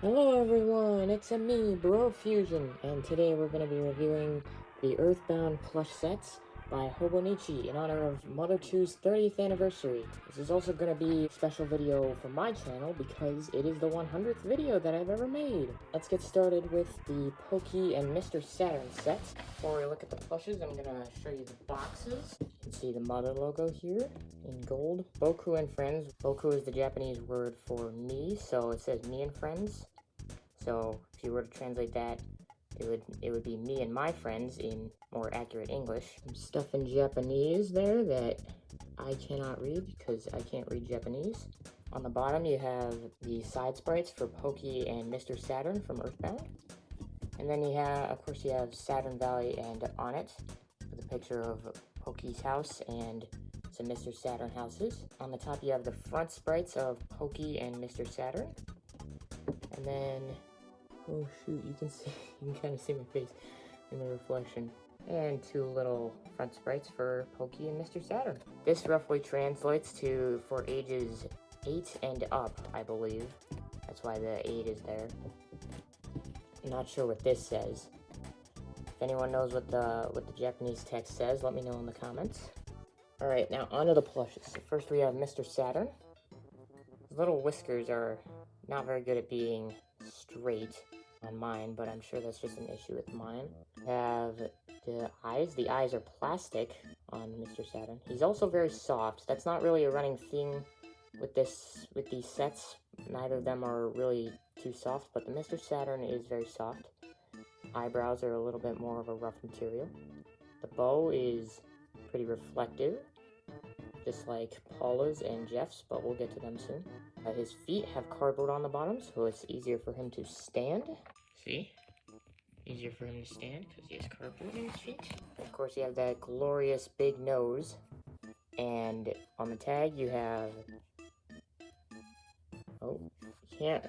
Hello everyone, it's me, Bro Fusion, and today we're going to be reviewing the EarthBound plush sets by Hobonichi in honor of Mother 2's 30th anniversary. This is also going to be a special video for my channel because it is the 100th video that I've ever made. Let's get started with the Pokey and Mr. Saturn set. Before we look at the plushes, I'm going to show you the boxes. You can see the Mother logo here in gold. Boku and Friends. Boku is the Japanese word for me, so it says me and friends. So if you were to translate that, it would be me and my friends in more accurate English. Some stuff in Japanese there that I cannot read because I can't read Japanese. On the bottom you have the side sprites for Pokey and Mr. Saturn from EarthBound. And then you have, of course, you have Saturn Valley and Onett with a picture of Pokey's house and some Mr. Saturn houses. On the top you have the front sprites of Pokey and Mr. Saturn. And then, oh shoot, you can kind of see my face in the reflection. And two little front sprites for Pokey and Mr. Saturn. This roughly translates to for ages 8 and up, I believe. That's why the 8 is there. I'm not sure what this says. If anyone knows what the Japanese text says, let me know in the comments. Alright, now onto the plushes. First we have Mr. Saturn. His little whiskers are not very good at being straight on mine, but I'm sure that's just an issue with mine. We have the eyes. The eyes are plastic on Mr. Saturn. He's also very soft. That's not really a running thing with these sets. Neither of them are really too soft, but the Mr. Saturn is very soft. Eyebrows are a little bit more of a rough material. The bow is pretty reflective, just like Paula's and Jeff's, but we'll get to them soon. His feet have cardboard on the bottom, so it's easier for him to stand. See? Easier for him to stand because he has cardboard in his feet. Of course, you have that glorious big nose. And on the tag, you have... Oh, you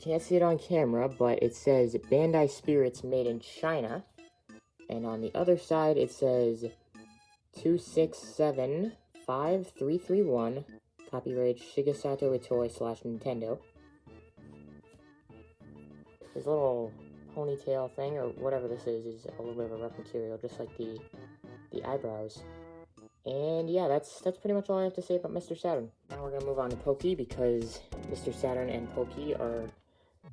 can't see it on camera, but it says Bandai Spirits made in China. And on the other side, it says 26753331, copyright Shigesato Itoi / Nintendo. His little ponytail thing, or whatever this is a little bit of a rough material, just like the eyebrows. And yeah, that's pretty much all I have to say about Mr. Saturn. Now we're going to move on to Pokey, because Mr. Saturn and Pokey are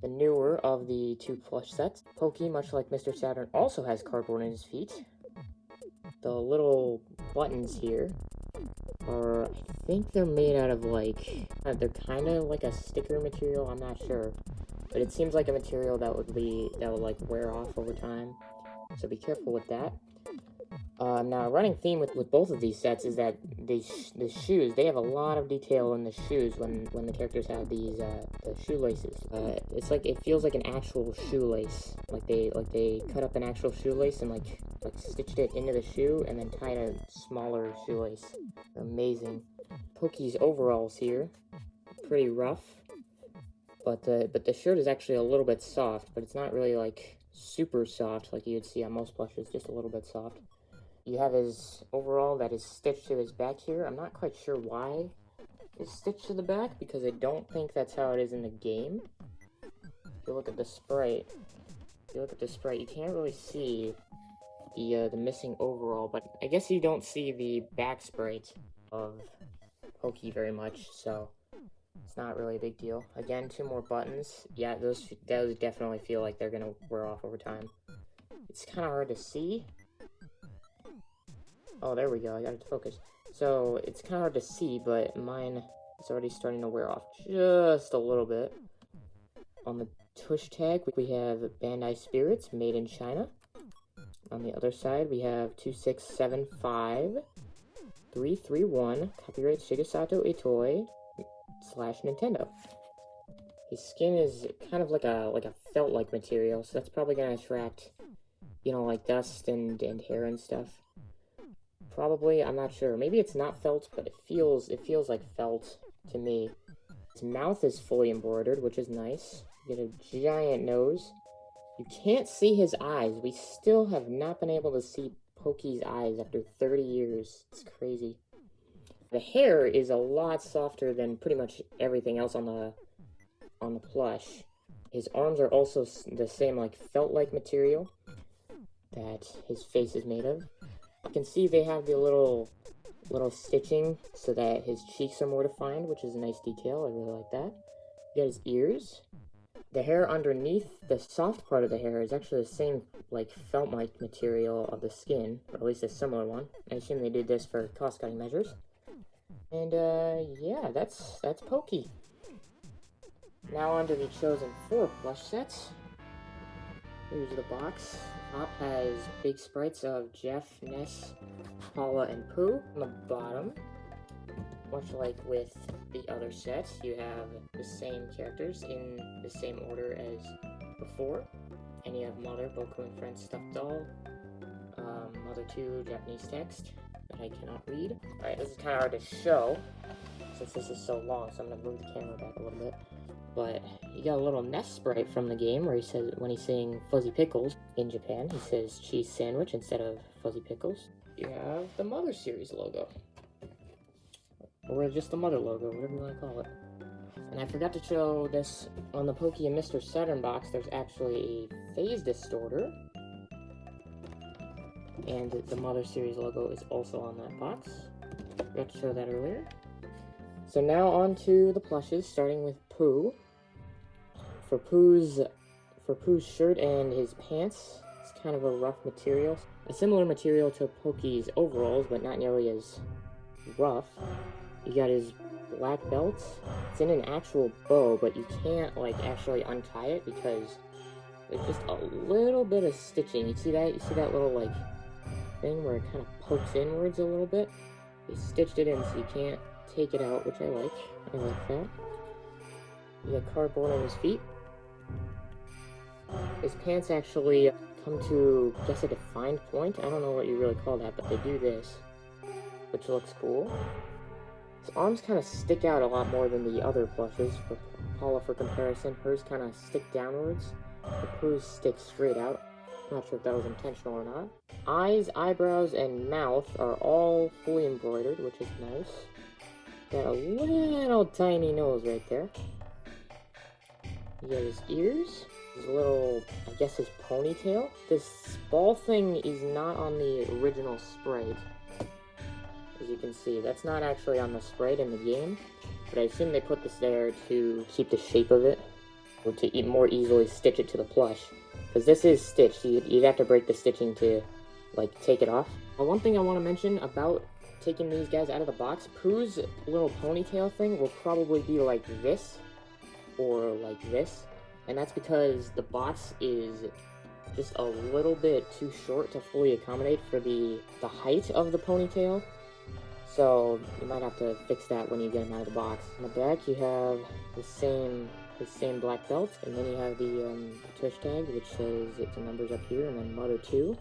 the newer of the two plush sets. Pokey, much like Mr. Saturn, also has cardboard in his feet. The little buttons here are, I think they're made out of like, they're kind of like a sticker material, I'm not sure. But it seems like a material that would like wear off over time. So be careful with that. Now, a running theme with both of these sets is that the shoes, they have a lot of detail in the shoes when the characters have these the shoelaces. It's like, it feels like an actual shoelace. Like they cut up an actual shoelace and like stitched it into the shoe and then tied a smaller shoelace. They're amazing. Pokey's overalls here, pretty rough. But the shirt is actually a little bit soft, but it's not really like super soft like you'd see on most plushes, just a little bit soft. You have his overall that is stitched to his back here. I'm not quite sure why it's stitched to the back, because I don't think that's how it is in the game. If you look at the sprite, you can't really see the missing overall, but I guess you don't see the back sprite of Pokey very much, so it's not really a big deal. Again, two more buttons. Yeah, those definitely feel like they're gonna wear off over time. It's kind of hard to see. Oh, there we go, I got it to focus. So, it's kind of hard to see, but mine is already starting to wear off just a little bit. On the tush tag, we have Bandai Spirits, made in China. On the other side, we have 2675331, copyright Shigesato Itoi / Nintendo. His skin is kind of like a felt-like material, so that's probably gonna attract, you know, like dust and hair and stuff. Probably, I'm not sure. Maybe it's not felt, but it feels like felt to me. His mouth is fully embroidered, which is nice. You get a giant nose. You can't see his eyes. We still have not been able to see Pokey's eyes after 30 years. It's crazy. The hair is a lot softer than pretty much everything else on the plush. His arms are also the same, like, felt-like material that his face is made of. You can see they have the little stitching so that his cheeks are more defined, which is a nice detail. I really like that. You got his ears. The hair underneath, the soft part of the hair, is actually the same, like, felt-like material of the skin, or at least a similar one. I assume they did this for cost-cutting measures. And, yeah, that's Pokey. Now on to the chosen 4 plush sets. Here's the box. Top has big sprites of Jeff, Ness, Paula, and Pooh. On the bottom, much like with the other sets, you have the same characters in the same order as before. And you have Mother, Boku and Friends stuffed doll, Mother 2 Japanese text that I cannot read. Alright, this is kind of hard to show since this is so long, so I'm going to move the camera back a little bit. But you got a little Ness sprite from the game where he says, when he's saying fuzzy pickles in Japan, he says cheese sandwich instead of fuzzy pickles. You have the Mother series logo. Or just the Mother logo, whatever you want to call it. And I forgot to show this on the Pokey and Mr. Saturn box. There's actually a phase distorter. And the Mother series logo is also on that box. Forgot to show that earlier. So now on to the plushes, starting with Pooh. For Pooh's shirt and his pants, it's kind of a rough material. A similar material to Pokey's overalls, but not nearly as rough. You got his black belt. It's in an actual bow, but you can't, like, actually untie it because there's just a little bit of stitching. You see that? You see that little, like, thing where it kind of pokes inwards a little bit? They stitched it in so you can't take it out, which I like. I like that. You got cardboard on his feet. His pants actually come to, I guess, a defined point. I don't know what you really call that, but they do this, which looks cool. His arms kind of stick out a lot more than the other plushes. For Paula, for comparison, hers kind of stick downwards. The Pooh's stick straight out. Not sure if that was intentional or not. Eyes, eyebrows, and mouth are all fully embroidered, which is nice. Got a little tiny nose right there. You got his ears. His little, I guess his ponytail. This ball thing is not on the original sprite. As you can see, that's not actually on the sprite in the game. But I assume they put this there to keep the shape of it. Or to more easily stitch it to the plush. Because this is stitched. You'd have to break the stitching to, like, take it off. One thing I want to mention about taking these guys out of the box, Pooh's little ponytail thing will probably be like this. Or like this. And that's because the box is just a little bit too short to fully accommodate for the height of the ponytail. So you might have to fix that when you get them out of the box. On the back you have the same black belt, and then you have the tush tag, which says the numbers up here, and then Mother 2.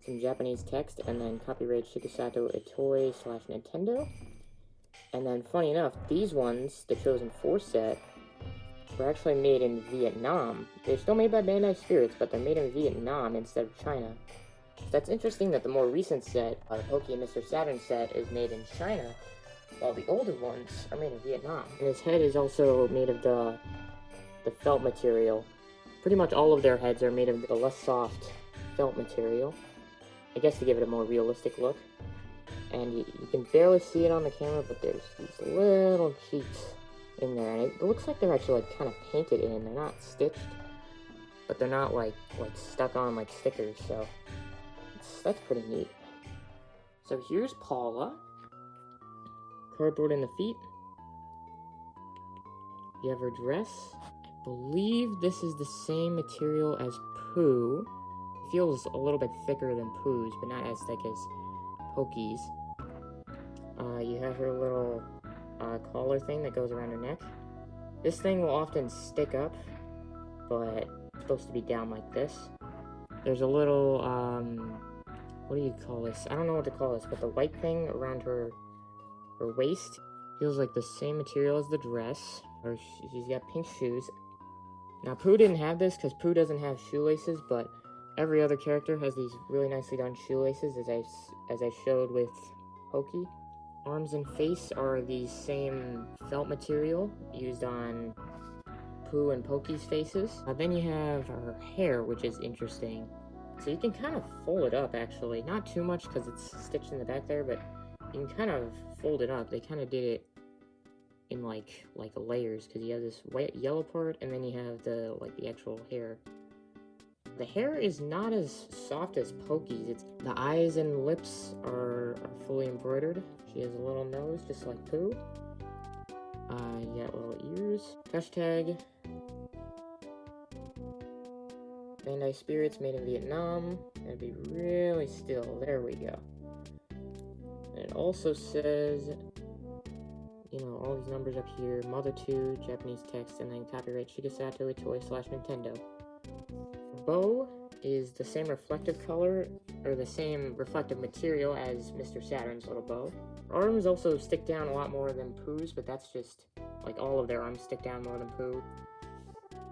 Some Japanese text, and then copyright Shikusato Itoi / Nintendo. And then, funny enough, these ones, the Chosen 4 set, were actually made in Vietnam. They're still made by Bandai Spirits, but they're made in Vietnam instead of China. So that's interesting that the more recent set, the Pokey and Mr. Saturn set, is made in China, while the older ones are made in Vietnam. And his head is also made of the felt material. Pretty much all of their heads are made of the less soft felt material. I guess to give it a more realistic look. And you can barely see it on the camera, but there's these little cheeks in there, and it looks like they're actually, like, kind of painted in. They're not stitched, but they're not like stuck on like stickers, so that's pretty neat. So here's Paula. Cardboard in the feet. You have her dress. I believe this is the same material as Pooh. It feels a little bit thicker than Pooh's, but not as thick as Pokey's. You have her little collar thing that goes around her neck. This thing will often stick up, but it's supposed to be down like this. There's a little, what do you call this? I don't know what to call this, but the white thing around her waist feels like the same material as the dress. Or she's got pink shoes. Now, Pooh didn't have this because Pooh doesn't have shoelaces, but every other character has these really nicely done shoelaces, as I showed with Pokey. Arms and face are the same felt material used on Pooh and Pokey's faces. Then you have her hair, which is interesting. So you can kind of fold it up, actually. Not too much, because it's stitched in the back there, but you can kind of fold it up. They kind of did it in, like layers, because you have this white, yellow part, and then you have the actual hair. The hair is not as soft as Pokey's. The eyes and lips are fully embroidered. She has a little nose, just like Pooh. You got little ears. Hashtag Bandai Spirits, made in Vietnam. Gotta be really still. There we go. And it also says, you know, all these numbers up here. Mother 2, Japanese text, and then copyright Shigesato Itoi/Nintendo. Bow is the same reflective color, or the same reflective material as Mr. Saturn's little bow. Arms also stick down a lot more than Pooh's, but that's just, like, all of their arms stick down more than Pooh.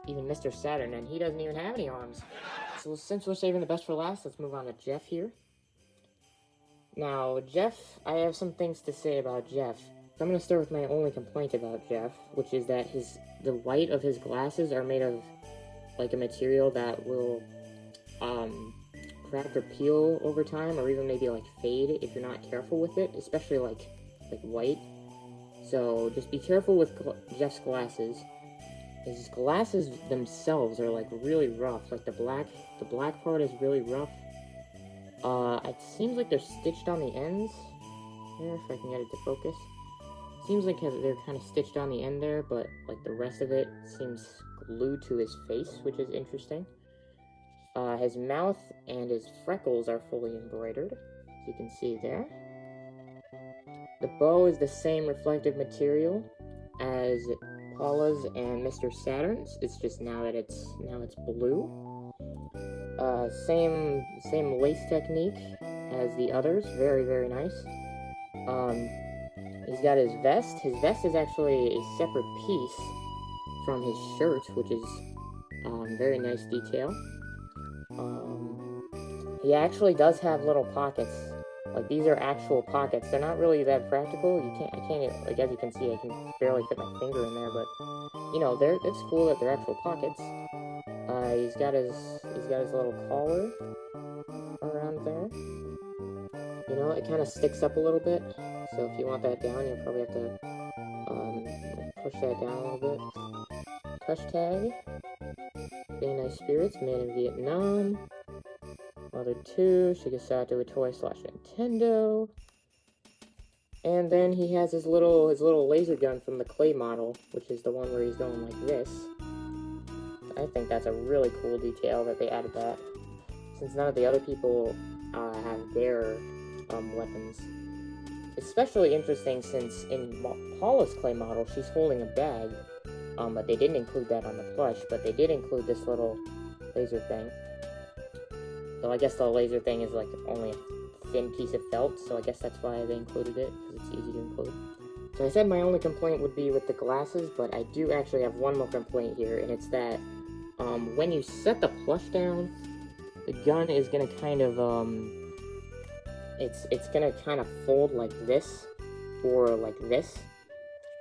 Even Mr. Saturn, and he doesn't even have any arms. So since we're saving the best for last, let's move on to Jeff here. Now, Jeff, I have some things to say about Jeff. I'm going to start with my only complaint about Jeff, which is that the white of his glasses are made of, like, a material that will, crack or peel over time, or even maybe, like, fade if you're not careful with it, especially, like white. So, just be careful with Jeff's glasses. His glasses themselves are, like, really rough. Like, the black part is really rough. It seems like they're stitched on the ends. Here, if I can get it to focus. Seems like they're kind of stitched on the end there, but, like, the rest of it seems glued to his face, which is interesting. His mouth and his freckles are fully embroidered, as you can see there. The bow is the same reflective material as Paula's and Mr. Saturn's. It's just now it's blue. Same lace technique as the others. Very, very nice. He's got his vest. His vest is actually a separate piece from his shirt, which is very nice detail. He actually does have little pockets. Like, these are actual pockets. They're not really that practical. I can't, like, as you can see, I can barely fit my finger in there, but, you know, it's cool that they're actual pockets. He's got his little collar around there. You know, it kind of sticks up a little bit, so if you want that down, you'll probably have to, push that down a little bit. Hashtag Bandai Spirits, made in Vietnam. Mother 2, Shigesato Itoi/Nintendo. And then he has his little laser gun from the clay model, which is the one where he's going like this. I think that's a really cool detail that they added that, since none of the other people have their weapons. Especially interesting since in Paula's clay model, she's holding a bag, but they didn't include that on the plush, but they did include this little laser thing. So I guess the laser thing is, like, only a thin piece of felt, so I guess that's why they included it, because it's easy to include. So I said my only complaint would be with the glasses, but I do actually have one more complaint here, and it's that when you set the plush down, the gun is gonna kind of, it's gonna kind of fold like this, or like this.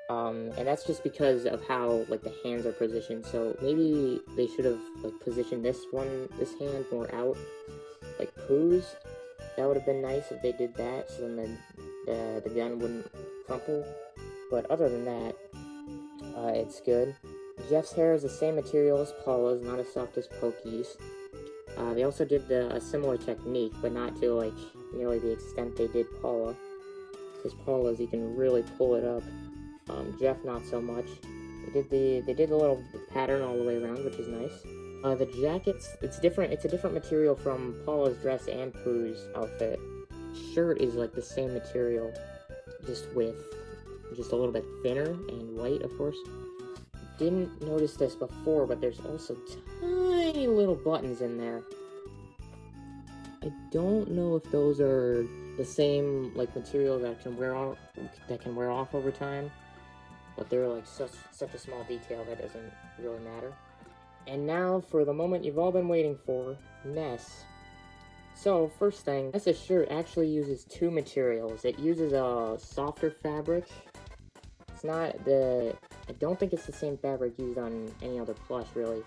And that's just because of how, like, the hands are positioned. So maybe they should have, like, positioned this hand more out, like Pooh's. That would have been nice if they did that, so then the gun wouldn't crumple. But other than that, it's good. Jeff's hair is the same material as Paula's, not as soft as Pokey's. They also did a similar technique, but not to, like, nearly the extent they did Paula. Because Paula's, you can really pull it up. Jeff, not so much. They did a little pattern all the way around, which is nice. The jackets, it's different. It's a different material from Paula's dress and Pooh's outfit. Shirt is, like, the same material, just a little bit thinner and white, of course. Didn't notice this before, but there's also tiny little buttons in there. I don't know if those are the same, like, material that can wear off over time, but they're, like, such a small detail that doesn't really matter. And now for the moment you've all been waiting for, Ness. So first thing, Ness's shirt actually uses two materials. It uses a softer fabric. It's not I don't think it's the same fabric used on any other plush, really.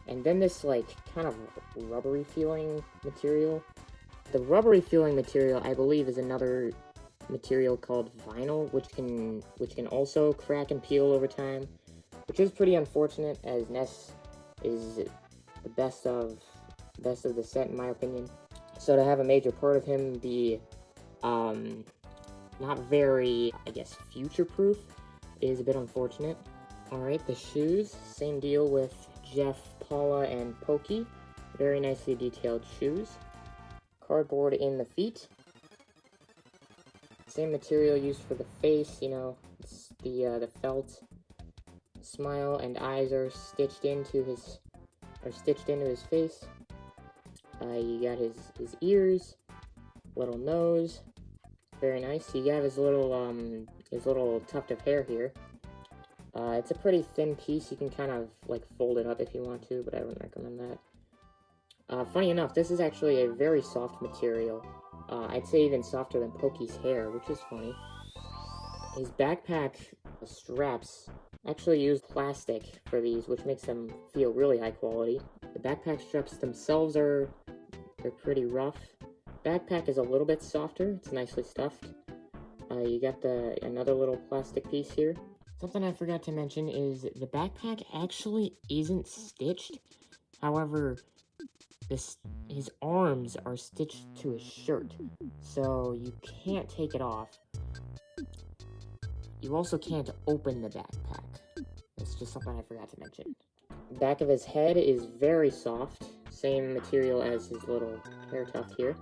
And then this, like, kind of rubbery feeling material. The rubbery feeling material, I believe, is another material called vinyl, which can also crack and peel over time, which is pretty unfortunate, as Ness is the best of the set, in my opinion. So to have a major part of him be not very, I guess, future-proof is a bit unfortunate. Alright, the shoes, same deal with Jeff, Paula, and Pokey. Very nicely detailed shoes. Cardboard in the feet. Same material used for the face, you know, it's the felt. Smile and eyes are stitched into his face. You got his ears, little nose, very nice. You got his little tuft of hair here. It's a pretty thin piece. You can kind of like fold it up if you want to, but I wouldn't recommend that. Funny enough, this is actually a very soft material. I'd say even softer than Pokey's hair, which is funny. His backpack straps actually use plastic for these, which makes them feel really high quality. The backpack straps themselves they're pretty rough. Backpack is a little bit softer. It's nicely stuffed. You got another little plastic piece here. Something I forgot to mention is the backpack actually isn't stitched. However, his arms are stitched to his shirt, so you can't take it off. You also can't open the backpack. It's just something I forgot to mention. The back of his head is very soft, same material as his little hair tuft here.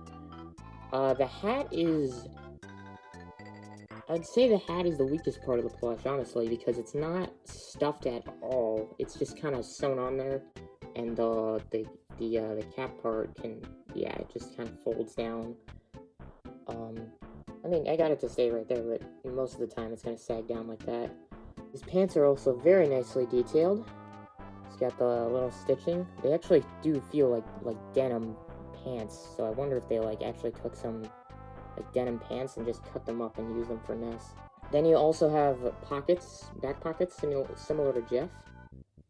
The hat is... I'd say the hat is the weakest part of the plush, honestly, because it's not stuffed at all. It's just kind of sewn on there, and the cap part it just kind of folds down. I mean, I got it to stay right there, but most of the time it's going to sag down like that. His pants are also very nicely detailed. It's got the little stitching. They actually do feel like denim pants, so I wonder if they actually took some denim pants and just cut them up and use them for Ness. Then you also have pockets, back pockets, similar to Jeff.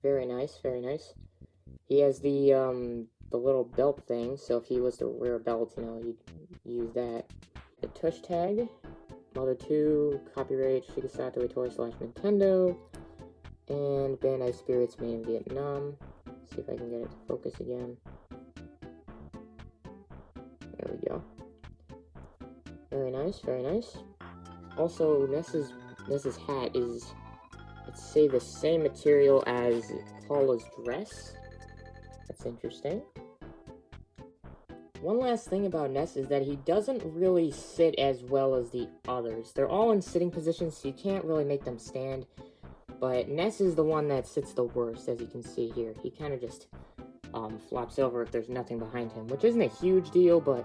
Very nice, very nice. He has the little belt thing, so if he was to wear a belt, you know, he'd use that. The tush tag, Mother 2, copyright Shigesato Toy/Nintendo, and Bandai Spirits made in Vietnam. Let's see if I can get it to focus again. There we go. Very nice, very nice. Also, Ness's hat is, let's say, the same material as Paula's dress. That's interesting. One last thing about Ness is that he doesn't really sit as well as the others. They're all in sitting positions, so you can't really make them stand. But Ness is the one that sits the worst, as you can see here. He kind of just flops over if there's nothing behind him, which isn't a huge deal, but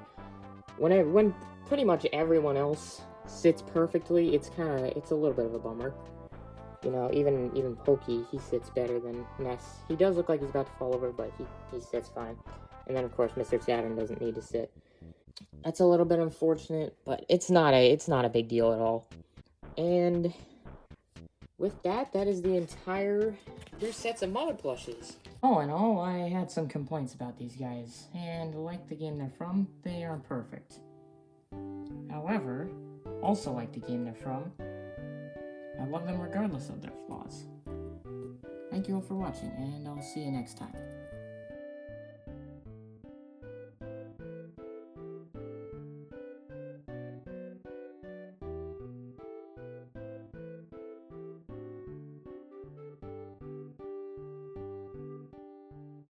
when pretty much everyone else sits perfectly, it's a little bit of a bummer. You know, even Pokey, he sits better than Ness. He does look like he's about to fall over, but he sits fine. And then, of course, Mr. Saturn doesn't need to sit. That's a little bit unfortunate, but it's not a big deal at all. And with that is the entire 2 sets of mother plushes. Oh, and all, I had some complaints about these guys, and like the game they're from, they aren't perfect. However, also like the game they're from, I love them regardless of their flaws. Thank you all for watching, and I'll see you next time.